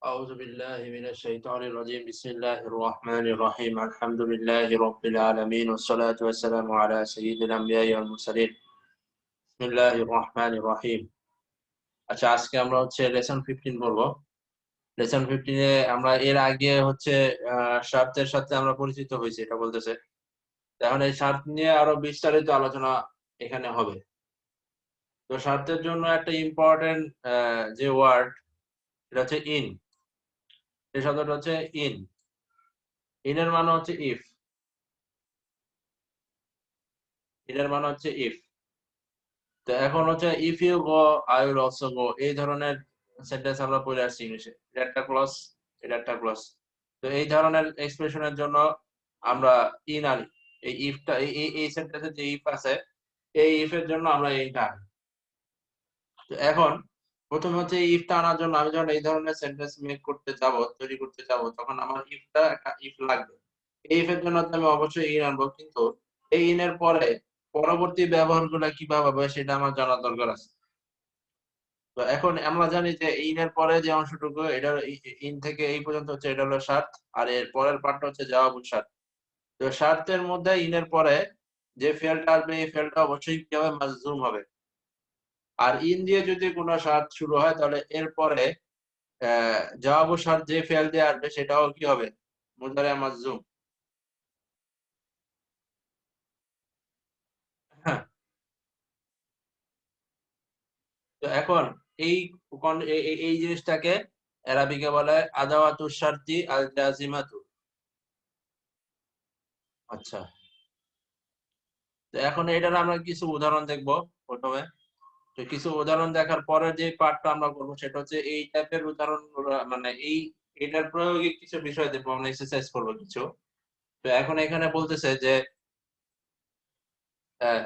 أعوذ بالله من الشيطان الرجيم بسم الله الرحمن الرحيم الحمد لله رب العالمين والصلاة والسلام على سيد الأنبياء والمرسلين بسم الله الرحمن الرحيم আচ্ছা আজকে আমরা লেসন 15 পড়বো। লেসন 15 এ আমরা এর আগে শর্তের সাথে আমরা পরিচিত হয়েছি, এটা বলতেছে। এখন এই শর্ত নিয়ে আরো বিস্তারিত আলোচনা এখানে হবে। তো শর্তের জন্য একটা ইম্পর্টেন্ট যে ওয়ার্ড, এটা হচ্ছে ইন। এই শব্দটা হচ্ছে ইন। ইনের মানে হচ্ছে ইফ। এটার মানে হচ্ছে ইফ। তো এখন if you go I will also go, এই ধরনের সেন্টেন্স আমরা পড়ে আসছি ইংলিশে। এটা একটা ক্লজ, এটা একটা ক্লজ। তো এই ধরনের এক্সপ্রেশনের জন্য আমরা ইন আনি। এই ইফটা এই সেন্টেন্সে যে ইফ আছে, এই ইফের জন্য আমরা ইনটা আনি। তো এখন প্রথমে ইফটা আনার জন্য আমি যখন এই ধরনের সেন্টেন্স মেক করতে যাব, তৈরি করতে যাব, তখন আমার ইফটা একটা ইফ লাগবে। এই ইফের জন্য আমি অবশ্যই ইন আনবো, কিন্তু এই ইনের পরে পরবর্তী ব্যবহারগুলো কিভাবে হবে সেটা আমার জানার দরকার আছে। তো এখন আমরা জানি যে ইনের পরে যে অংশটুকু, এটা ইন থেকে এই পর্যন্ত এটা হলো শর্ত, আর এর পরের পার্টটা হচ্ছে জবাবুল শর্ত। তো শর্তের মধ্যে ইনের পরে যে ফেলটা আসবে, এই ফেলটা অবশ্যই কি হবে? মাজজুম হবে। আর ইন দিয়ে যদি কোনো শর্ত শুরু হয়, তাহলে এরপরে জবাবুল শর্ত যে ফেল দিয়ে আসবে সেটাও কি হবে? মুদারে মাজজুম। হ্যাঁ। তো এখন এই এই জিনিসটাকে আরবিকে বলে আদাওয়াতুশ শারতি আল জাজিমাতু। আচ্ছা, তো এখন এটার আমরা কিছু উদাহরণ দেখব প্রথমে। তো কিছু উদাহরণ দেখার পরে যে পার্টটা আমরা করবো সেটা হচ্ছে এই টাইপের উদাহরণ, মানে এটার প্রয়োগে কিছু বিষয় দেখবো, আমরা এক্সারসাইজ করবো কিছু। তো এখন এখানে বলতেছে যে আহ,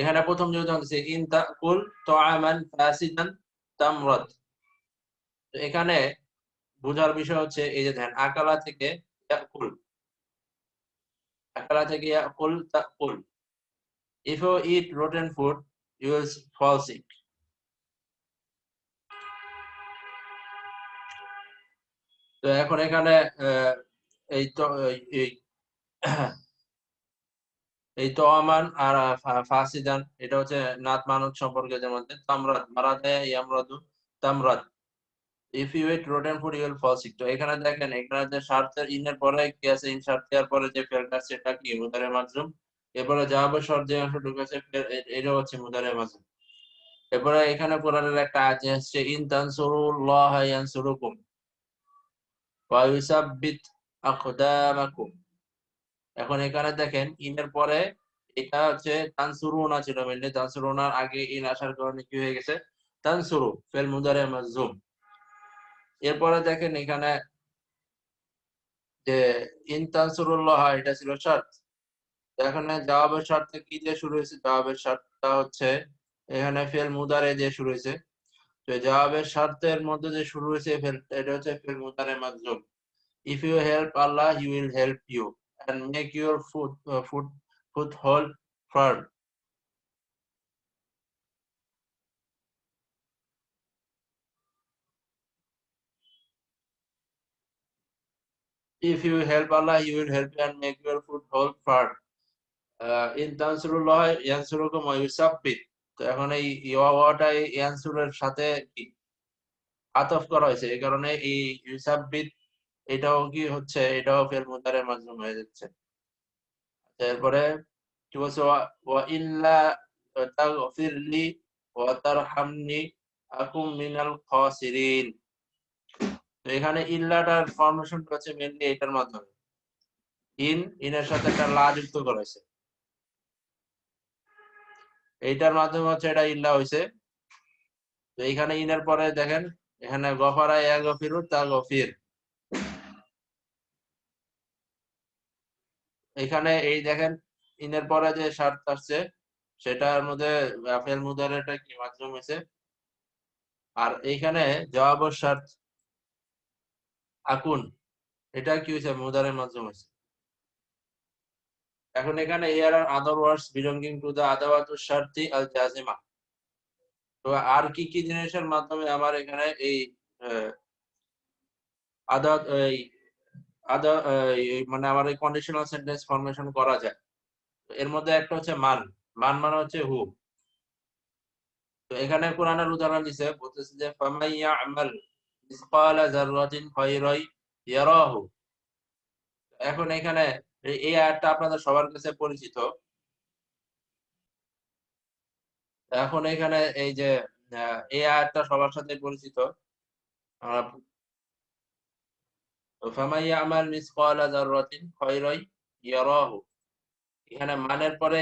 এখানে প্রথম যে উদাহরণ দিচ্ছে ইন তাকুল তাআমান ফাসিদান তামরাদ। তো এখানে বোঝার বিষয় হচ্ছে এই যে ধ্যান আকালা থেকে ইয়াকুল, আকালা থেকে ইয়াকুল তাকুল। If you eat rotten food you will fall sick. তো এখন এখানে আহ, এই তো এই এই তোয়ামান আর ফাসিদান, এটা হচ্ছে নাত মানত সম্পর্কে, যেমন তামরাত মারাদে ইয়ামরাদু তামরাত। If you eat rotten food you will fall sick. তো এখানে দেখেন, এখানে যে শর্তের ইনের পরে কি আছে, ইন শর্ত দেওয়ার পরে যে ফেলটা আছে সেটা কি? মুদারে মাজজুম। এরপরে জবাবের শর্ত যে অংশ ঢুকেছে এটা হচ্ছে মুদারে মাজজুম। এরপরে এখানে কোরআনের একটা আয়াত আসছে ইন তানসুরুল্লাহ ইয়ানসুরুকুম ওয়া ইউসাব্বিত আকদামাকুম। এখন এখানে দেখেন ইনের পরে এটা হচ্ছে তানসুরুনা ছিল, মেনলি তানসুরুনার আগে ইন আসার কারণে কি হয়ে গেছে? তানসুরু ফেল মুদারে মাজজুম। এরপরে দেখেন এখানে যে ইন তানসুরুল্লাহ, এটা ছিল শর্ত। এখানে জবাবের শর্তে কি দিয়ে শুরু হয়েছে? জবাবের শর্তটা হচ্ছে এখানে ফেল মুদারে দিয়ে শুরু হয়েছে। তো জবাবের শর্তের মধ্যে যে শুরু হয়েছে ফেল, এটা হচ্ছে ফেল মুদারে মাজজুম। If you help Allah he will help you and make your foothold firm. If you help Allah, He will help you and make your foothold firm. In তানসুরুল্লাহ ইয়ানসুরুকুম ওয়া ইউসাব্বিত। তো এখন এই ওয়াটা এই ইয়ানসুরের সাথে কি আতফ করা হয়েছে, এই কারণে এই ইউসাব্বিত এটাও কি হচ্ছে? এটাও ফেল মুদারে মাজমুম হয়ে যাচ্ছে। এরপরে কি বলছে? ওয়া ইল্লা তাগফিরলি ওয়া তারহামনি আকুম মিনাল খাসিরিন। তো এখানে ইল্লাটার ফরমেশনটা হচ্ছে মেইনলি এটার মাধ্যমে। ইনের সাথে একটা লা যুক্ত করা হয়েছে, এইটার মাধ্যমে এটা ইল্লা হয়েছে। তো এইখানে ইনের পরে দেখেন, এখানে গফারা ইয়া গফিরু তা গফির। এখানে এই দেখেন ইনের পরে যে শর্ত আসছে সেটার মধ্যে ফেল মুদারেটা কি মাধ্যম হয়েছে। আর এইখানে জবাব ও শর্ত আকুন, এটা কি হয়েছে? মুদারের মাধ্যম হয়েছে। এখন এখানে here are other words belonging to the আদাওয়াতু শারতি আল জাজিমা। তো আর কি কি জিনিসের মাধ্যমে আমার এখানে এই আহ, আদা এই আদা মানে আমার এই কন্ডিশনাল সেন্টেন্স ফরমেশন করা যায়। এর মধ্যে একটা হচ্ছে মান, মান মানে হচ্ছে হু। তো এখানে কোরআনের উদাহরণ দিছে, বলতেছে যে ফামাই ইয়ামাল মিসকালা যাররাতিন খায়রাই ইয়ারাহু। এখন এখানে এই আয়াতটা আপনাদের সবার কাছে পরিচিত। এখন এখানে এই যে এই আয়াতটা সবার সাথে পরিচিত। আহ, ফামাই ইয়ামাল মিসকালা যাররাতিন খায়রাই ইয়ারাহু। এখানে মানের পরে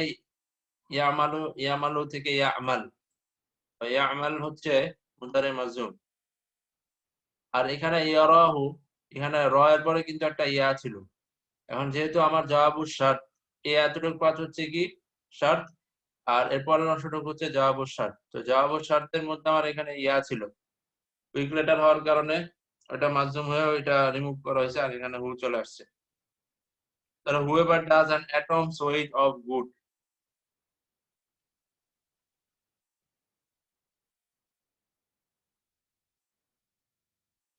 ইয়ামালু, ইয়ামালু থেকে ইয়ামাল, ইয়ামাল হচ্ছে মুদারে মাজুম। আর এখানে ইয়ারাহু, এখানে র এর পরে কিন্তু একটা ইয়া ছিল। এখন যেহেতু আমার জবাবুর শার্ট, এই এতটুকু পাঁচ হচ্ছে কি শার্ট, আর এর পরের অংশটুকু হচ্ছে জবাবুর শার্ট। তো জবাবুর শার্টের মধ্যে আমার এখানে ইয়া ছিল, কুইক লেটার হওয়ার কারণে ওটা মাধ্যম হয়ে ওইটা রিমুভ করা হয়েছে, আর এখানে হু চলে আসছে। তাহলে whoever does an atom's weight of good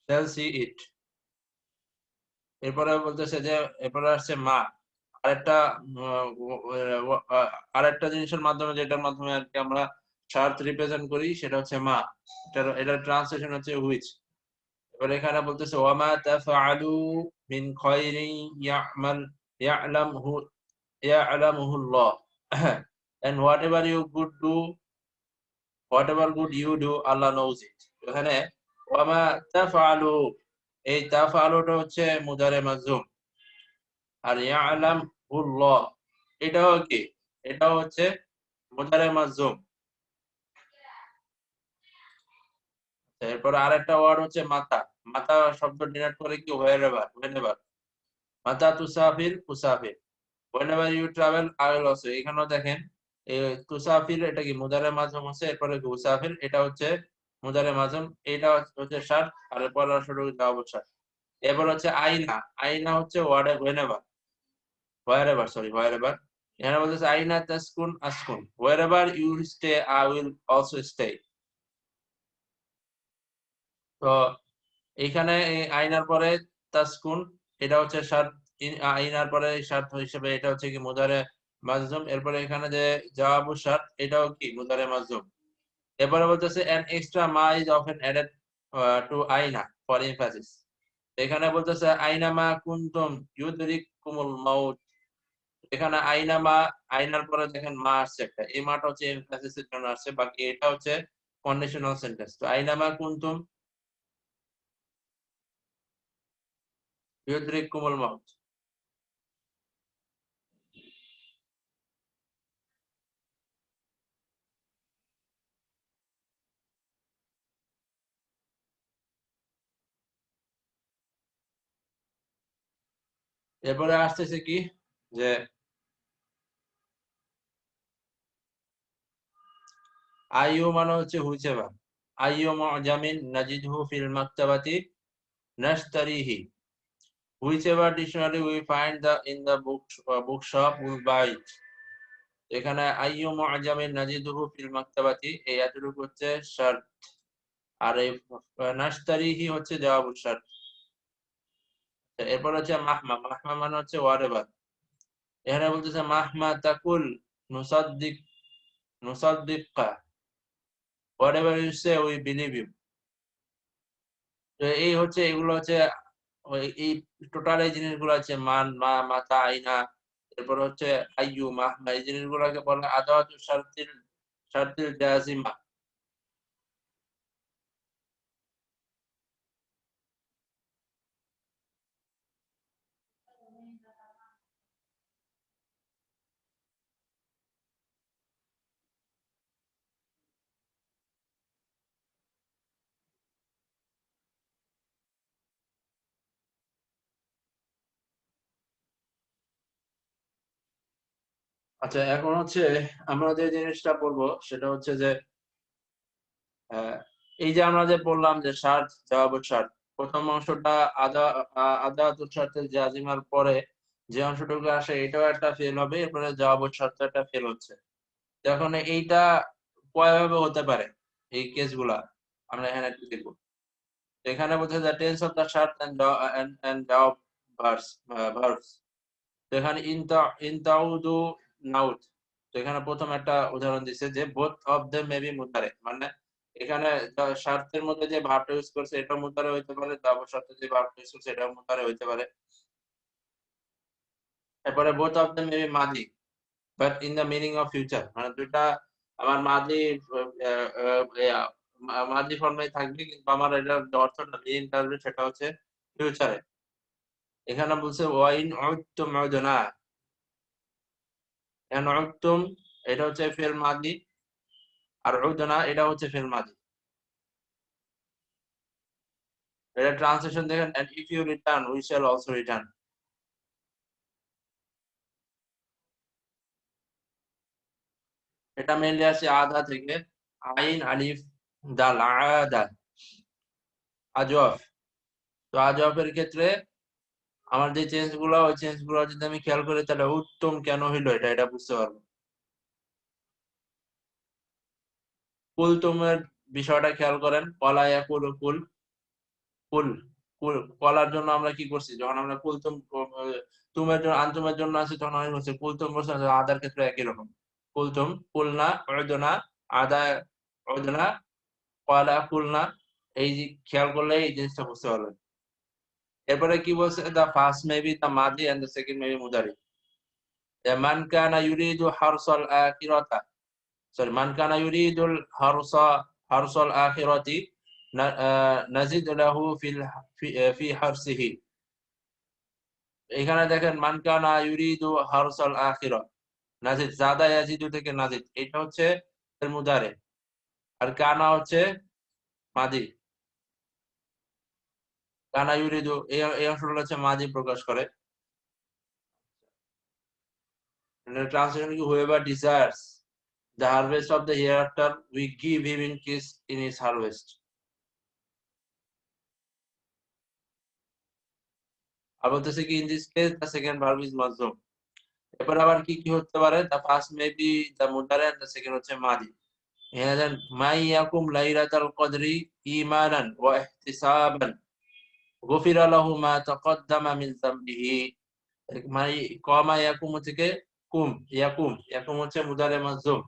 shall see it. এরপরে বলতেছে যে এরপরে আসছে মা, আরেকটা আরেকটা জিনিসের মাধ্যমে, যেটার মাধ্যমে আর কি আমরা শার্ট রিপ্রেজেন্ট করি, সেটা হচ্ছে মা। এটার ট্রান্সলেশন হচ্ছে হুইচ। এবার এখানে বলতেছে ওয়ামা তাফআলু মিন খায়রিন Yamal ইয়ালামহু ইয়ালামুহুল্লাহ and whatever good you do, Allah knows it। এখানে ওয়ামা তাফআলু, এই তাফআলুটা হচ্ছে মুদারে মাজুম, আর ইয়ালামহুল্লাহ এটাও কি, এটাও হচ্ছে মুদারে মাজুম। এরপর আরেকটা ওয়ার্ড হচ্ছে মাতা। মাতা শব্দ ডিনোট করে কি হোয়ারএভার, হোয়েনেভার। মাতা তুসাফির মুসাফির, whenever you travel I will also। এখানেও দেখেন এই তুসাফির এটা কি মুদারে মাজুম হচ্ছে, এরপরে মুসাফির এটা হচ্ছে মুদারে মাজুম, এটা হচ্ছে শার্ট, আর এরপর শুরু জবাব শার্ট। এরপর হচ্ছে আইনা, আইনা হচ্ছে ওয়ার্ডে হোয়েনেভার, হোয়ারএভার, সরি হোয়ারএভার। এখানে বলতেছে আইনা তাসকুন আসকুন, wherever you stay I will also stay। তো এইখানে এই আইনার পরে তাসকুন, এটা হচ্ছে শার্ট, আইনার পরে শার্ট হিসেবে এটা হচ্ছে কি মুদারে মাজজুম। এরপরে এখানে যে জবাবু শার্ট, এটাও কি মুদারে মাজজুম। এরপরে বলতেছে an extra ma is often added to আইনা for emphasis। এখানে বলতেছে আইনা মা কুনতুম ইউদরিকুমুল মাউত। এখানে আইনা মা, আইনার পরে দেখেন মা আসছে একটা, এই মাটা হচ্ছে এমফাসিস এর জন্য আসছে, বাকি এটা হচ্ছে কন্ডিশনাল সেন্টেন্স। তো আইনা মা কুনতুম ইউদরিকুমুল মাউত। এরপরে আসতেছে কি যে আইয়ু মানে হচ্ছে হুইচেভার, আইয়ু মুজামিন নাজিদহু ফিল মাকতাবাতি নাশতারিহি, whichever dictionary we find the in the bookshop will buy it. এখানে আইয়ু মুজামিন নাজিদহু ফিল মাকতাবাতি, এই এতটুকু হচ্ছে শর্ত, আর এই নাশতারিহি হচ্ছে জবাব শর্ত। এরপর হচ্ছে মাহমা, মাহমা মানে হচ্ছে ওয়ারেভার। এখানে বলতেছে মাহমা তাকুল নুসাদ্দিক, নুসাদ্দিকা, whatever you say we believe you। তো এই হচ্ছে, এগুলো হচ্ছে এই টোটাল এই জিনিসগুলো আছে মান, মা, মাতা, আইনা, এরপর হচ্ছে আইয়ু, মাহমা, এই জিনিসগুলোকে বলে আদাওয়াতু শারতিল, শারতিল জাজিমা। আচ্ছা এখন হচ্ছে আমরা যে জিনিসটা পড়বো সেটা হচ্ছে যে আহ, এই যে আমরা যে বললাম যে শার্ট জবাব শার্ট, প্রথম অংশটা আদা আদাওয়াতুল শারতিল জাজিমার পরে যে অংশটুকু আসে এটাও একটা ফেল হবে, এরপরে জবাব শর্ত একটা ফেল হচ্ছে। এখন এইটা কয়ভাবে হতে পারে, এই কেসগুলা আমরা এখানে একটু দেখবো। এখানে বলছে the tense of the shart and verb verbs। তো এখানে ইনতাউদু নাউত। তো এখানে প্রথম একটা উদাহরণ দিচ্ছে যে both of them may be মুতারে, মানে এখানে শর্তের মধ্যে যে ভার্বটা ইউজ করছে এটা মুতারে হইতে পারে, তারপর শর্তে যে ভার্বটা ইউজ করছে এটা মুতারে হইতে পারে। এরপরে both of them may be মাদি but in the meaning of future, মানে দুইটা আমার মাদি মাদি ফর্মে থাকবে কিন্তু আমার এটা অর্থটা মিনিংটা আসবে সেটা হচ্ছে ফিউচারে। এখানে বলছে ওয়াইন উদ্তুম উদনা, এন উদ্তুম এটা হচ্ছে ফিল মাদি আর উদনা এটা হচ্ছে ফিল মাদি। এটা ট্রান্সলেশন দেখেন, and if you return we shall also return। এটা মেইনলি আসছে আদা থেকে, আইন আলিফ দাল আদা আজওয়াফ। তো আজওয়াফের ক্ষেত্রে আমার যে চেঞ্জ গুলো ওই চেঞ্জ গুলো যদি আমি খেয়াল করি তাহলে উত্তম কেন হইলো এটা বুঝতে পারবো। কুলতুমের বিষয়টা খেয়াল করেন, কলা ইয়াকুল কুল কুল কুল কলার জন্য আমরা কি করছি, যখন আমরা কুলতুম তুমের জন্য আনতুমের জন্য আছে তখন আমি বলছি কুলতুম বলছি, আদার ক্ষেত্রে একই রকম কুলতুম কুলনা উদনা আদা উদনা কলা কুলনা। এই যে খেয়াল করলে এই জিনিসটা বুঝতে পারবেন। এরপরে কি বলছে, দা ফার্স্ট মেবি দা মাদি এন্ড দা সেকেন্ড মেবি মুদারি। মান কানা ইউরিদু হারসাল আখিরাতা, সরি মান কানা ইউরিদুল হারসাল আখিরাতি নাজিদ লাহু ফি হারসিহি। এখানে দেখেন মান কানা ইউরিদু হারসাল আখিরা, নাজিদ জাদা ইয়াজিদু থেকে নাজিদ, এটা হচ্ছে এর মুদারে আর কানা হচ্ছে মাদি। কানা ইউরিদু এই অংশটা হচ্ছে মাদি প্রকাশ করে। ট্রান্সলেশন কি, whoever desires the harvest of the hereafter we give him increase in his harvest। আর বলতেছে কি, in this case the second verb is মাজজুম। এরপর আবার কি কি হতে পারে, the first may be the মুদারে and the second হচ্ছে মাদি। এখানে দেন মাই ইয়াকুম লাইলাতাল কদরি ঈমানান ওয়া ইহতিসাবান গুফিরা লাহু মা তাকদ্দামা মিন যামবিহি। মাই কমা ইয়াকুম থেকে কুম, ইয়াকুম ইয়াকুম হচ্ছে মুদারে মাজজুম।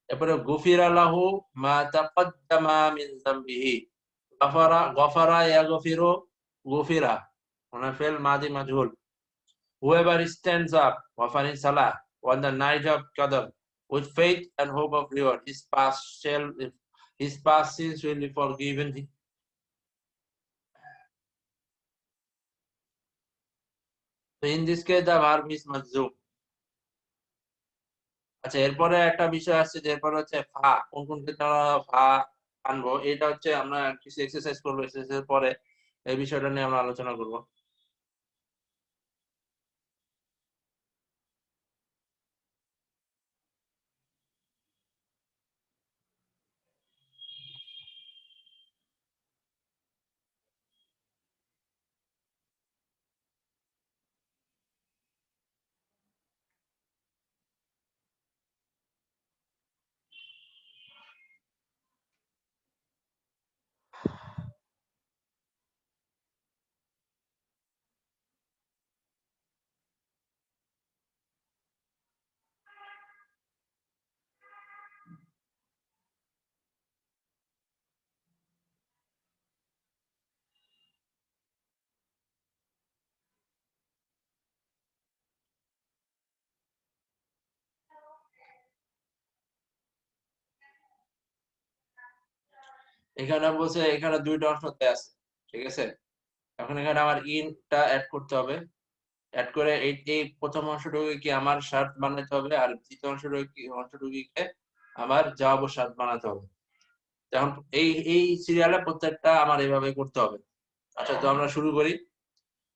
এরপরে গুফিরা লাহু মা তাকদ্দামা মিন যামবিহি, গফারা ইয়াগফিরু গুফিরা, মানে ফেল মাদি মাজহুল। Whoever stands up offering salah on the night of Qadr with faith and hope of reward, his past sins will be forgiven. So in this case the verb is majzum। আচ্ছা, এরপরে একটা বিষয় আসছে যে এরপরে হচ্ছে ফা, কোন কোন ক্ষেত্রে আমরা ফা আনবো, এটা হচ্ছে আমরা কিছু এক্সারসাইজ করবো, এক্সারসাইজের পরে এই বিষয়টা নিয়ে আমরা আলোচনা করবো। এখানে বলছে এখানে দুইটা অংশ আছে, ঠিক আছে। এখন এখানে আমার ইনটা অ্যাড করতে হবে, অ্যাড করে এই প্রথম অংশটুকু কি আমার শার্ট বানাতে হবে আর দ্বিতীয় অংশটুকুকে আমার জবাব শার্ট বানাতে হবে। এখন এই সিরিয়ালে প্রত্যেকটা আমার এইভাবে করতে হবে। আচ্ছা, তো আমরা শুরু করি।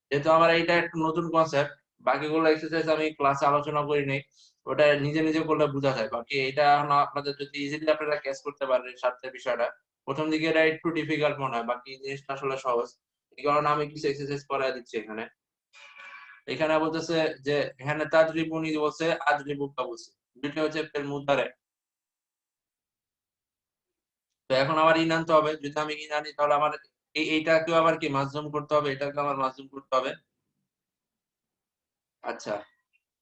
যেহেতু আমার এইটা একটা নতুন কনসেপ্ট, বাকিগুলো এক্সারসাইজ আমি ক্লাসে আলোচনা করি নাই, ওটা নিজে নিজে করলে বোঝা যায়। বাকি এটা এখন আপনাদের যদি ইজিলি আপনারা ক্যাচ করতে পারেন স্বার্থের বিষয়টা, প্রথম দিকে এটা একটু ডিফিকাল্ট মনে হয়, বাকি জিনিসটা আসলে সহজ। এই কারণে আমি কিছু এক্সারসাইজ করাই দিচ্ছি এখানে। এখানে বলতেছে যে এখানে তাজরিবুনি বলছে, আজরিবুকা বলছে, দুটো হচ্ছে ফেল মুদারে। তো এখন আমার ইন আনতে হবে, যদি আমি ইন আনি তাহলে আমার এইটাকেও আবার কি মাজজুম করতে হবে, এটাকে আবার মাজজুম করতে হবে। আচ্ছা,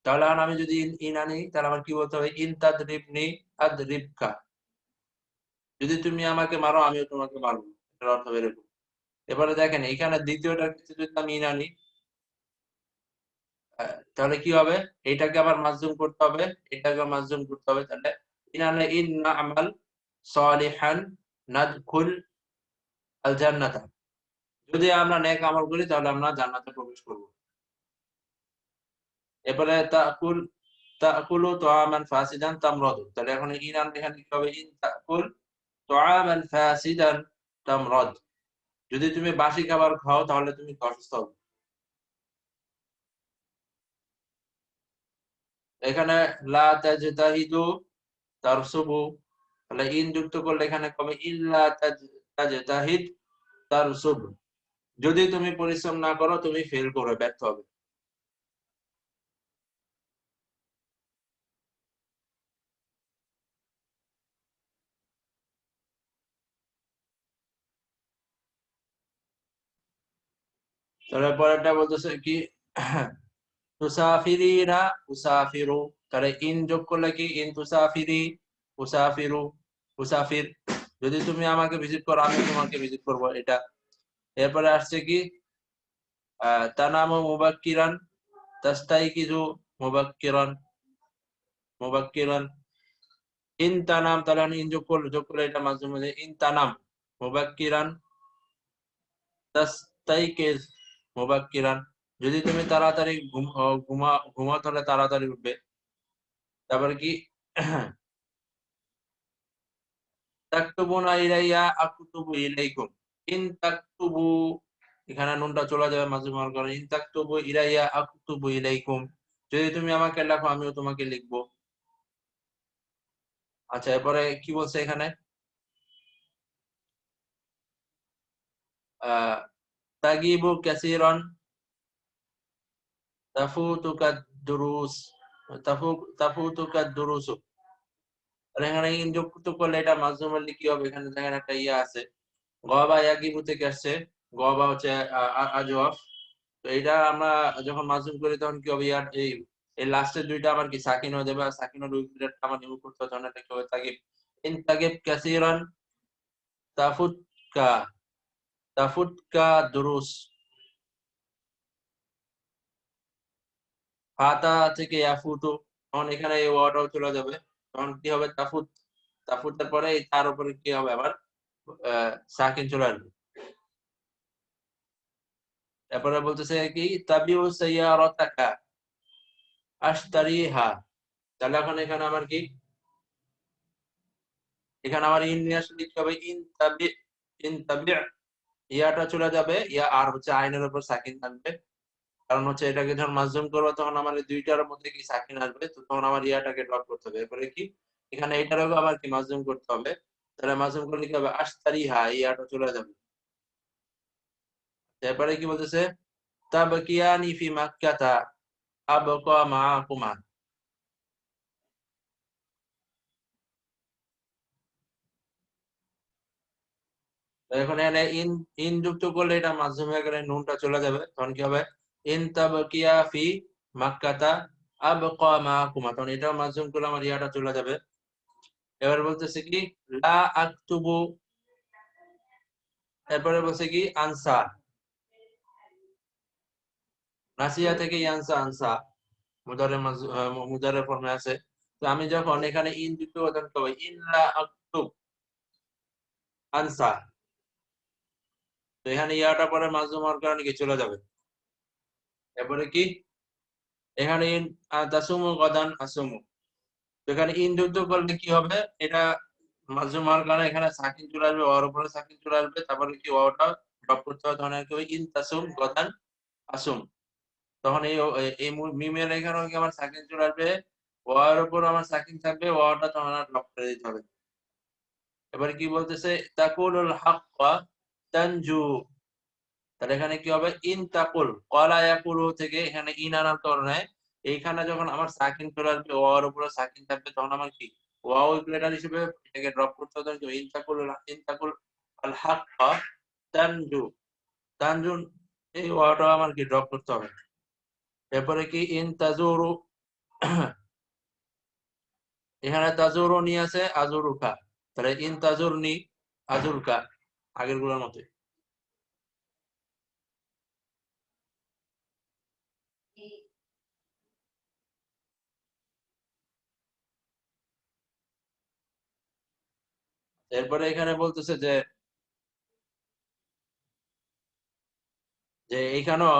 তাহলে এখন আমি যদি ইন আনি তাহলে আমার কি বলতে হবে, ইন তাদরিবনি আদরিবকা। যদি তুমি আমাকে মারো আমিও তোমাকে মারবো, এটার অর্থ এরকম। এবারে দেখেন এখানে দ্বিতীয়টার ক্ষেত্রে যদি আমি ইন আনি তাহলে কি হবে, এটাকে আবার মাজজুম করতে হবে, এটাকে মাজজুম করতে হবে। তাহলে ইন আনলে ইন না'মাল সালিহান নাদখুল আল জান্নাতা। যদি আমরা নেক আমল করি তাহলে আমরা জান্নাতে প্রবেশ করব। এরপরে তাকুলু তুআমান ফাসিদান তামরাদু। তাহলে এখন ইন আনলে এখানে কি হবে, ইন তাকুল তুআমান ফাসিদান তামরাদ। যদি তুমি বাসি খাবার খাও তাহলে তুমি অসুস্থ হবে। এখানে লা তাজতাহিদু তারসুবু, তাহলে ইন যুক্ত করলে এখানে কবে, ইল্লা তাজতাহিদ তারসুব। যদি তুমি পরিশ্রম না করো তুমি ফেল করবে, ব্যর্থ হবে। তাহলে পরেরটা বলতেছে কি, তুসাফিরিনা উসাফিরু। তাহলে ইন যোগ করলে কি, ইন তুসাফিরি উসাফিরু, উসাফির। যদি তুমি আমাকে ভিজিট করো আমি তোমাকে ভিজিট করব, এটা। এরপরে আসছে কি, তানামু মুবাক্কিরান তাস্তাইকিজু মুবাক্কিরান, মুবাক্কিরান। ইন তানাম, তাহলে আমি ইন যোগ করলে এটা মাঝে মাঝে ইন তানাম মুবাক্কিরান তাস্তাইকিজ মুবাক্কিরান। যদি তুমি তাড়াতাড়ি ঘুমাও তাহলে তাড়াতাড়ি উঠবে। তারপরে কি, তাকতুবুনা ইলাইয়া আকুতুবু ইলাইকুম। ইন তাকতুবু, এখানে নুনটা চলে যাবে মাজমুর কারণে, ইন তাকতুবু ইলাইয়া আকুতুবু ইলাইকুম। যদি তুমি আমাকে লেখো আমিও তোমাকে লিখবো। আচ্ছা, এরপরে কি বলছে এখানে, আহ তাগিবু কাসীরান তাফুতুকা দুরুস, তাফুতুকা দুরুসু। আর এখানে ইন যুক্ত করলে এটা মাজমুর মারলে কি হবে, এখানে দেখেন একটা ইয়া আছে, গবা ইয়াগিবু থেকে আসছে, গবা হচ্ছে আজওয়াফ। তো এটা আমরা যখন মাজুম করি তখন কি হবে, ইয়ার এই এই লাস্টের দুইটা আবার কি সাকিন হয়ে যাবে, আর সাকিনের দুইটা আমার রিমুভ করতে হবে, তখন এটা কি হবে, তাগিব। ইন তাগিব কাসীরান তাফুতকা, তাফুতকা দুরুস। ফাতা থেকে ইয়াফুতু, তখন এখানে এই ওয়াটাও চলে যাবে, তখন কি হবে, তাফুত। তাফুতের পরে তার উপরে কি হবে আবার সাকিন চলে আসবে। তারপরে বলতেছে কি, তাবিউ সাইয়ারাতাকা আশতারিহা। তাহলে এখন এখানে আমার কি, এখানে আমার ইন নিয়ে আসলে কি হবে, ইন তাবি, ইয়াটা চলে যাবে, ইয়া আর হচ্ছে আইনের উপর সাকিন থাকবে। কারণ হচ্ছে এটাকে যখন মাজজুম করবো তখন আমার এই দুইটার মধ্যে কি সাকিন আসবে, তো তখন আমার ইয়াটাকে ড্রপ করতে হবে। এরপরে কি, এখানে এটারও আবার কি মাজজুম করতে হবে। তাহলে মাজজুম করলে কি হবে, আশতারিহা, ইয়াটা চলে যাবে। এরপরে কি বলতেছে, তাবকিয়ানি ফি মাক্কাতা আবকা মাআকুমা। তো এখন এখানে ইন ইন যুক্ত করলে এটা মাধ্যমে হয়ে গেলে নুনটা চলে যাবে, তখন কি হবে, ইন তাবকিয়া ফি মাক্কাতা আবকা মাকুমা, তখন এটাও মাধ্যম করলে আমার ইয়াটা চলে যাবে। এবার বলতেছে কি, লা আকতুবু, এরপরে বলছে কি, আনসা, নাসিয়া থেকে ইয়ানসা, আনসা মুদারে ফর্মে আছে। তো আমি যখন এখানে ইন যুক্ত করব তখন কি হবে, ইন লা আকতুব আনসা। তো এখানে ইয়াটা পরে মাজুম হওয়ার কারণে কি চলে যাবে। এরপরে কি, এখানে ইন তাসুমু গাদান আসুমু। তো এখানে ইন যুক্ত করলে কি হবে, এটা মাজুম হওয়ার কারণে এখানে সাকিন চলে আসবে, ওর উপরে সাকিন চলে আসবে, তারপরে কি ওটা ড্রপ করতে হবে, তখন আর কি হবে, ইন তাসুম গাদান আসুম। তখন এই মিমের এখানেও কি আমার সাকিন চলে আসবে, ওর উপর আমার সাকিন থাকবে, ওটা তখন আর ড্রপ করে দিতে হবে। এবারে কি বলতেছে, তাকুলুল হাক্কা তানজু। তাহলে এখানে কি হবে, ইন তাকুল ক্বালা ইয়াকুলু থেকে এখানে ইন আনার কারণে এইখানে যখন আমার সাকিন চলে আসবে, ওয়ার উপরে সাকিন থাকবে, তখন আমার কি ওয়াও লেটার হিসেবে এটাকে ড্রপ করতে হবে। ইন তাকুল, ইন তাকুল আল হাক্কা তানজু, তানজুন এই ওয়াটা আমার কি ড্রপ করতে হবে। এরপরে কি ইন তাজুরু, এখানে তাজুরু নি আছে আজুরুকা, তাহলে ইন তাজুরনি আজুরকা, আগের গুলোর মতো। এরপরে এখানে বলতেছে যে যে এইখানেও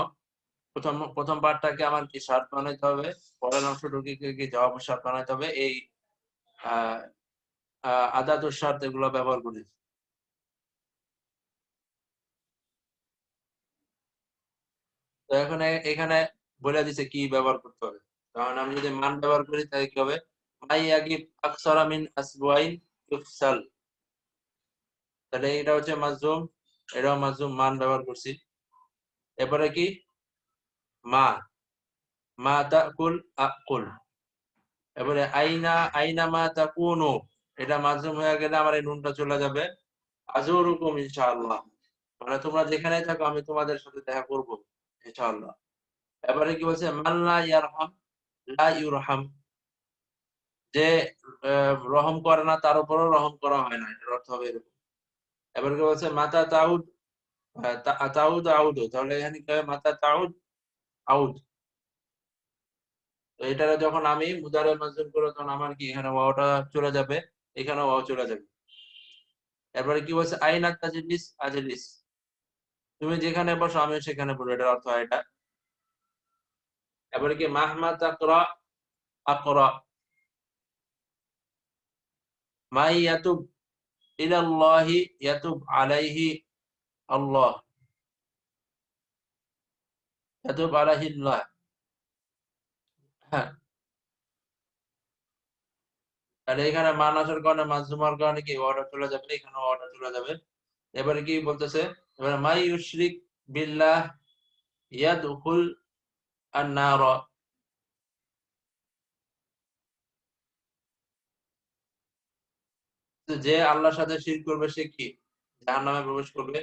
প্রথম প্রথম পার্টটাকে আমার কি শর্ট বানাইতে হবে, পরের অংশটুকু কি জবাব শর্ট বানাইতে হবে, এই আহ আদাতুর শর্ত এগুলো ব্যবহার করি। তো এখন এখানে বলে দিছে কি ব্যবহার করতে হবে। কারণ আমি যদি মান ব্যবহার করি তাহলে কি হবে, মাই ইয়াগিব আকসারা মিন আসবুআইন ইফসাল, তাহলে এটা হচ্ছে মাজুম, এটাও মাজুম, মান ব্যবহার করছি। এরপরে কি মা, মা তাকুল আকুল। এবারে আইনা, আইনা মা তাকুনু, এটা মাজুম হয়ে গেলে আমার এই নুনটা চলে যাবে, আজুরুকুম ইনশাআল্লাহ, মানে তোমরা যেখানে থাকো আমি তোমাদের সাথে দেখা করব ইনশাআল্লাহ। এবারে কি বলছে মান লা ইয়ারহাম লা ইউরহাম, যে রহম করে না তার উপরও রহম করা হয় না, এটার অর্থ হবে এরকম। এবার কি বলছে মাতা তাউদ, তাউদ আউদ, তাহলে এখানে কি হবে মাতা তাউদ আউদ। তো এটা যখন আমি মুদারে মাজুম করব তখন আমার কি এখানে ওয়াওটা চলে যাবে, এখানে ওয়াও চলে যাবে। এরপরে কি বলছে আইনা তাজলিস আজলিস, তুমি যেখানে বসো আমি সেখানে বসবো, এটার অর্থ হয় এটা। এরপরে কি মাহমা তাকরা আকরা, মাই ইয়াতুব ইলাল্লাহি ইয়াতুব আলাইহি আল্লাহ, ইয়াতুব আলাইহিল্লাহ। হ্যাঁ, তাহলে এখানে মান আসার কারণে মাজুমার কারণে কি অর্ডার চলে যাবে, এখানে অর্ডার চলে যাবে। এবারে কি বলতেছে, এবারে মাই ইউশরিক বিল্লাহ ইয়াদখুল আন-নার, যে আল্লাহর সাথে শিরক করবে সে কি জাহান্নামে প্রবেশ করবে।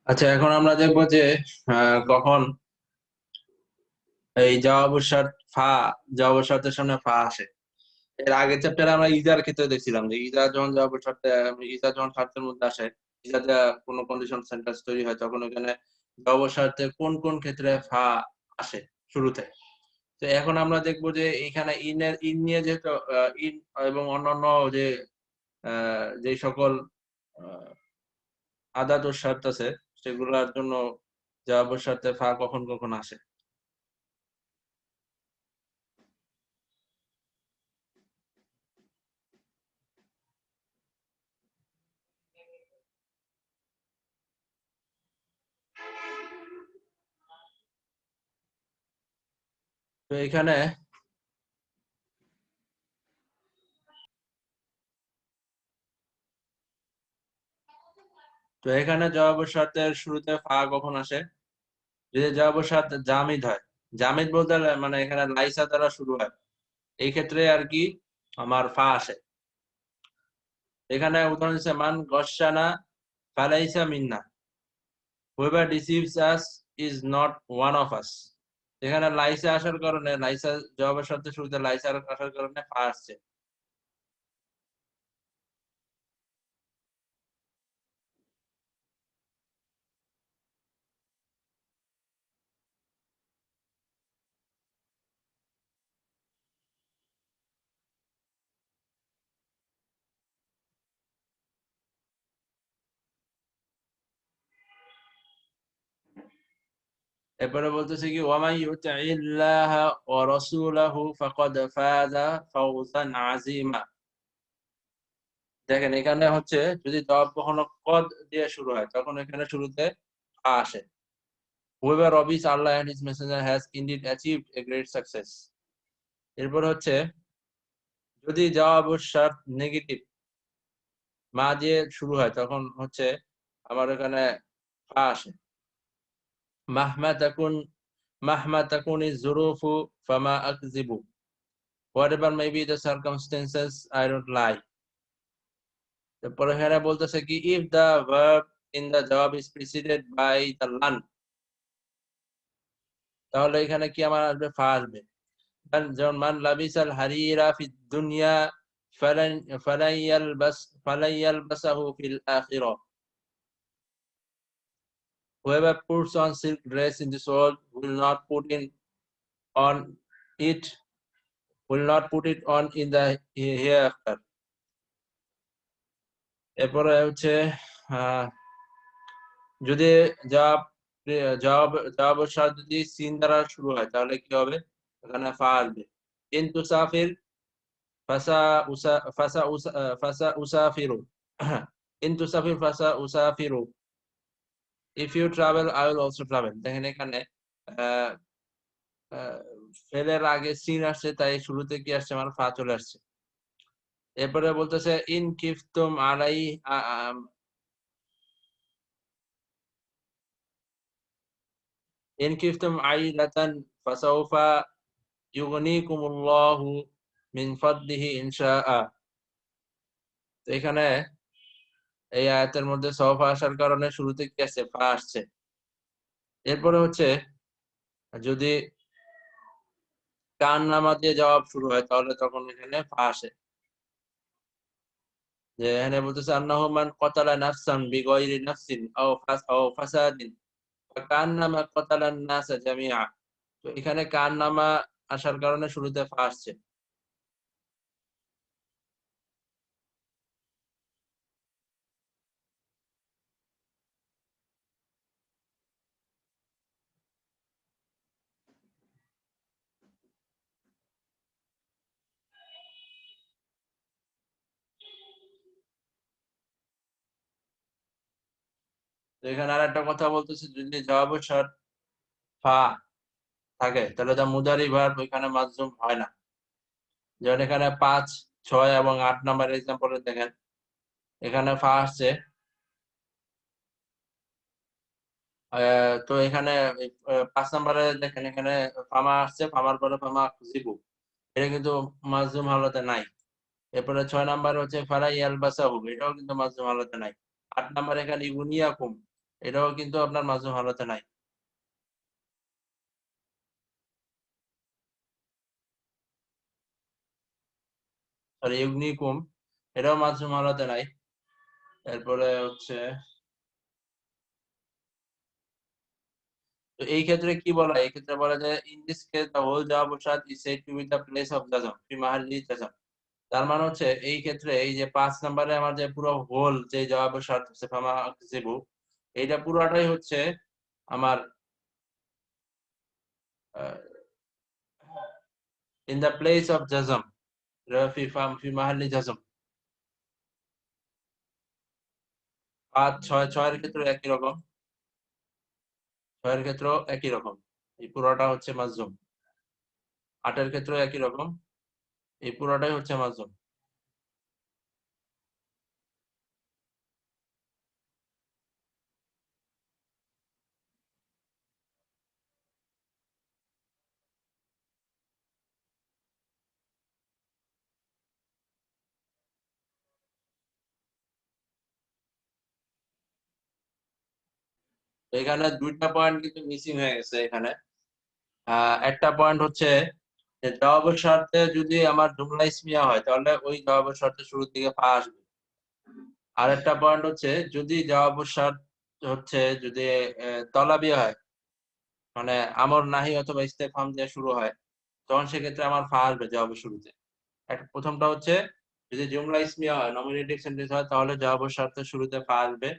আচ্ছা, এখন আমরা দেখবো যে কখন এই জওয়াবুর শর্ত ফা, জওয়াবুর শর্তের সামনে ফা আসে। এর আগের চ্যাপ্টারে আমরা ইজার ক্ষেত্রে দেখছিলাম যে ইজা যখন জওয়াবুর শর্তে, ইজা যখন শর্তের মধ্যে আসে, ইজা কোনো কন্ডিশন সেন্টেন্স তৈরি হয় তখন ওখানে জওয়াবুর শর্তে কোন কোন ক্ষেত্রে ফা আসে শুরুতে। তো এখন আমরা দেখবো যে এখানে ইন নিয়ে যেহেতু ইন এবং অন্যান্য যে যে সকল আদাত ও শর্ত আছে সেগুলোর জন্য জওয়াবুর শর্তে ফা কখন কখন আসে। তো এখানে জবাবের শর্তের শুরুতে ফা কখন আসে, যদি জবাবের শর্ত জামিদ হয়। জামিদ বলতে মানে এখানে লাইসা দ্বারা শুরু হয়, এই ক্ষেত্রে আর কি আমার ফা আসে। এখানে উদাহরণ দিচ্ছে মান গসানা ফালাইসা মিন্না, whoever deceives us is not one of us। এখানে লাইসা আসার কারণে, লাইসা জবাবের শর্তের শুরুতে লাইসা আসার কারণে ফা আসছে। এরপরে বলতেছে কি ওয়ামাই ইউতিইল্লাহা ওয়া রাসূলাহু ফাকাদ ফাযা ফাওজান আযীমা। দেখেন এখানে হচ্ছে যদি জবাব কখনো কদ দিয়ে শুরু হয় তখন এখানে শুরুতে ফা আসে। Whoever obeys Allah and his messenger has indeed achieved a great success। এরপর হচ্ছে যদি জবাব ও শর্ত নেগেটিভ, মা দিয়ে শুরু হয় তখন হচ্ছে আমার এখানে ফা আসে। মাহমা তাকুন মাহমা তাকুনি যুরুফু ফামা আকযিবু, whatever may be the circumstances I don't lie. তারপরে এখানে বলতেছে কি if the verb in the job is preceded by the lan, তাহলে এখানে কি আমার আসবে, ফা আসবে। যেমন মান লাবিসাল হারিরা ফিদ দুনিয়া ফালান ফালান ইয়ালবাসাহু feel আখিরাহ, whoever puts on silk dress in this world will not put on it in the hereafter. এরপরে হচ্ছে যদি জবাব জবাব জবাবের সাথে যদি সিন দ্বারা শুরু হয় তাহলে কি হবে, এখানে ফা আসবে। ইন তুসাফির ফাসা উসা ফাসা উসা ফাসা উসাফিরু ইন তুসাফির ফাসা উসাফিরু, if you travel I will also travel. দেখেন এখানে ফেলের আগে সিন আসছে, তাই শুরুতে কি আসছে, আমার ফা চলে আসছে। এরপরে বলতেছে ইন কিফতুম আলাই ইন কিফতুম আইলাতান ফাসাউফা ইউগনিকুমুল্লাহু মিন ফাদলিহি ইনশাআ। তো এখানে এই আয়াতের মধ্যে সওফা আসার কারণে শুরুতে কি আসছে, ফা আসছে। এরপরে হচ্ছে যদি কান নামা দিয়ে জবাব শুরু হয় তাহলে তখন এখানে ফা আসে। যে এখানে বলতেছে আন্নাহু মান ক্বাতালা নাফসান বিগাইরি নাফসিন আও ফাসাদিন ফাকান্নামা ক্বাতালান নাসা জামিআ। তো এখানে কান নামা আসার কারণে শুরুতে ফা আসছে। তো এখানে আরেকটা কথা বলতেছে, যদি জবাবের সাথে ফা থাকে তাহলে তা মুদারি ভার্ব এখানে মাজজুম হয় না। যেমন এখানে 5, 6 এবং 8 নাম্বার এক্সাম্পলে দেখেন এখানে ফা আসছে। তো এখানে 5 নাম্বারে দেখেন এখানে ফামা আসছে, ফামার পরে ফামা জিবু, এটা কিন্তু মাজজুম হালতে নাই। এরপরে 6 নাম্বার হচ্ছে ফারা ইয়ালবাসাহু, এটাও কিন্তু মাজজুম হালতে নাই। 8 নাম্বার এখানে ইউনিয়াকুম, এটাও কিন্তু আপনার মাজজুম হালতে নাই। সরি ইউনিকুম, এটাও মাজজুম হালতে নাই। এরপরে হচ্ছে তো এই ক্ষেত্রে কি বলা হয়, এই ক্ষেত্রে বলা যায় in this case the whole জব শাদ is said to be the place of জাজম ফি মাহাল্লি জাজম। তার মানে হচ্ছে এই ক্ষেত্রে এই যে 5 নম্বরে আমার যে পুরো হোল যে জবাব শর্ত হচ্ছে ফামা আকযিবু, এইটা পুরোটাই হচ্ছে আমার ইন দা প্লেস অফ জাজম ফি মাহাল্লি জাজম। 5, 6, 6 এর ক্ষেত্রে একই রকম, 6 এর ক্ষেত্রেও একই রকম, এই পুরোটা হচ্ছে মাজজুম। 8 এর ক্ষেত্রেও একই রকম, এই পুরোটাই হচ্ছে মাজজুম। তো এখানে দুইটা পয়েন্ট কিন্তু মিসিং হয়ে গেছে এখানে। একটা পয়েন্ট হচ্ছে যে জবাবের শর্তে যদি আমার জুমলা ইসমিয়া হয় তাহলে ওই জবাবের শর্তে শুরুর দিকে ফা আসবে। আর একটা পয়েন্ট হচ্ছে যদি জবাবের শর্ত হচ্ছে যদি তলাবিয়া হয়, মানে আমর নাহি অথবা ইস্তেফহাম দিয়ে শুরু হয়, তখন সেক্ষেত্রে আমার ফা আসবে জবাবের শুরুতে। প্রথমটা হচ্ছে যদি জুমলা ইসমিয়া হয়, নমিনেটিভ সেন্টেন্স হয়, তাহলে জবাবের শর্তে শুরুতে ফা আসবে।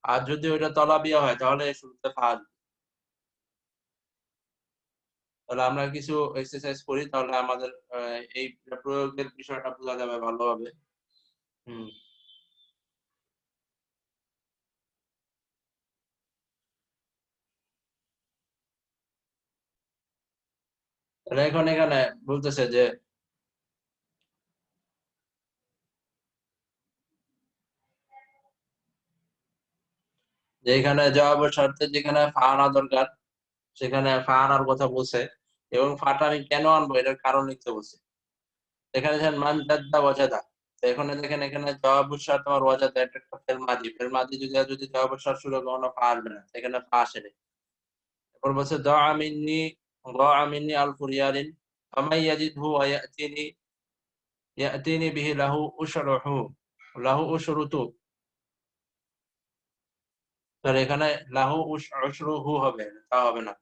আর যদি ওইটা তলাবিয়া হয় তাহলে শুরুতে ফা আসবে। তাহলে আমরা কিছু এক্সারসাইজ করি, তাহলে আমাদের এই প্রয়োগের বিষয়টা বোঝা যাবে ভালোভাবে। হুম। তাহলে এখন এখানে বলতেছে যে যেখানে জবাবের শর্তে যেখানে ফা আনা দরকার সেখানে ফা আনার কথা বলছে, এবং ফাটা আমি কেন আনবো এটার কারণ লিখতে বলছে। এখানে দেখেন মান জাদ্দা ওয়াজাদা, তো এখানে দেখেন এখানে জবাবুর শর্ত আমার ওয়াজাদা, এটা একটা ফেল মাদি, ফেল মাদি যদি জবাবুর শর্ত শুরু কখনো ফা আসবে না, এখানে ফা আসে নাই। এরপর বলছে ضاع مني ألف ريال فمن يجده ويأتيني به له أشرته। তাহলে এখানে লাহু উশরুহু হবে, তা হবে না।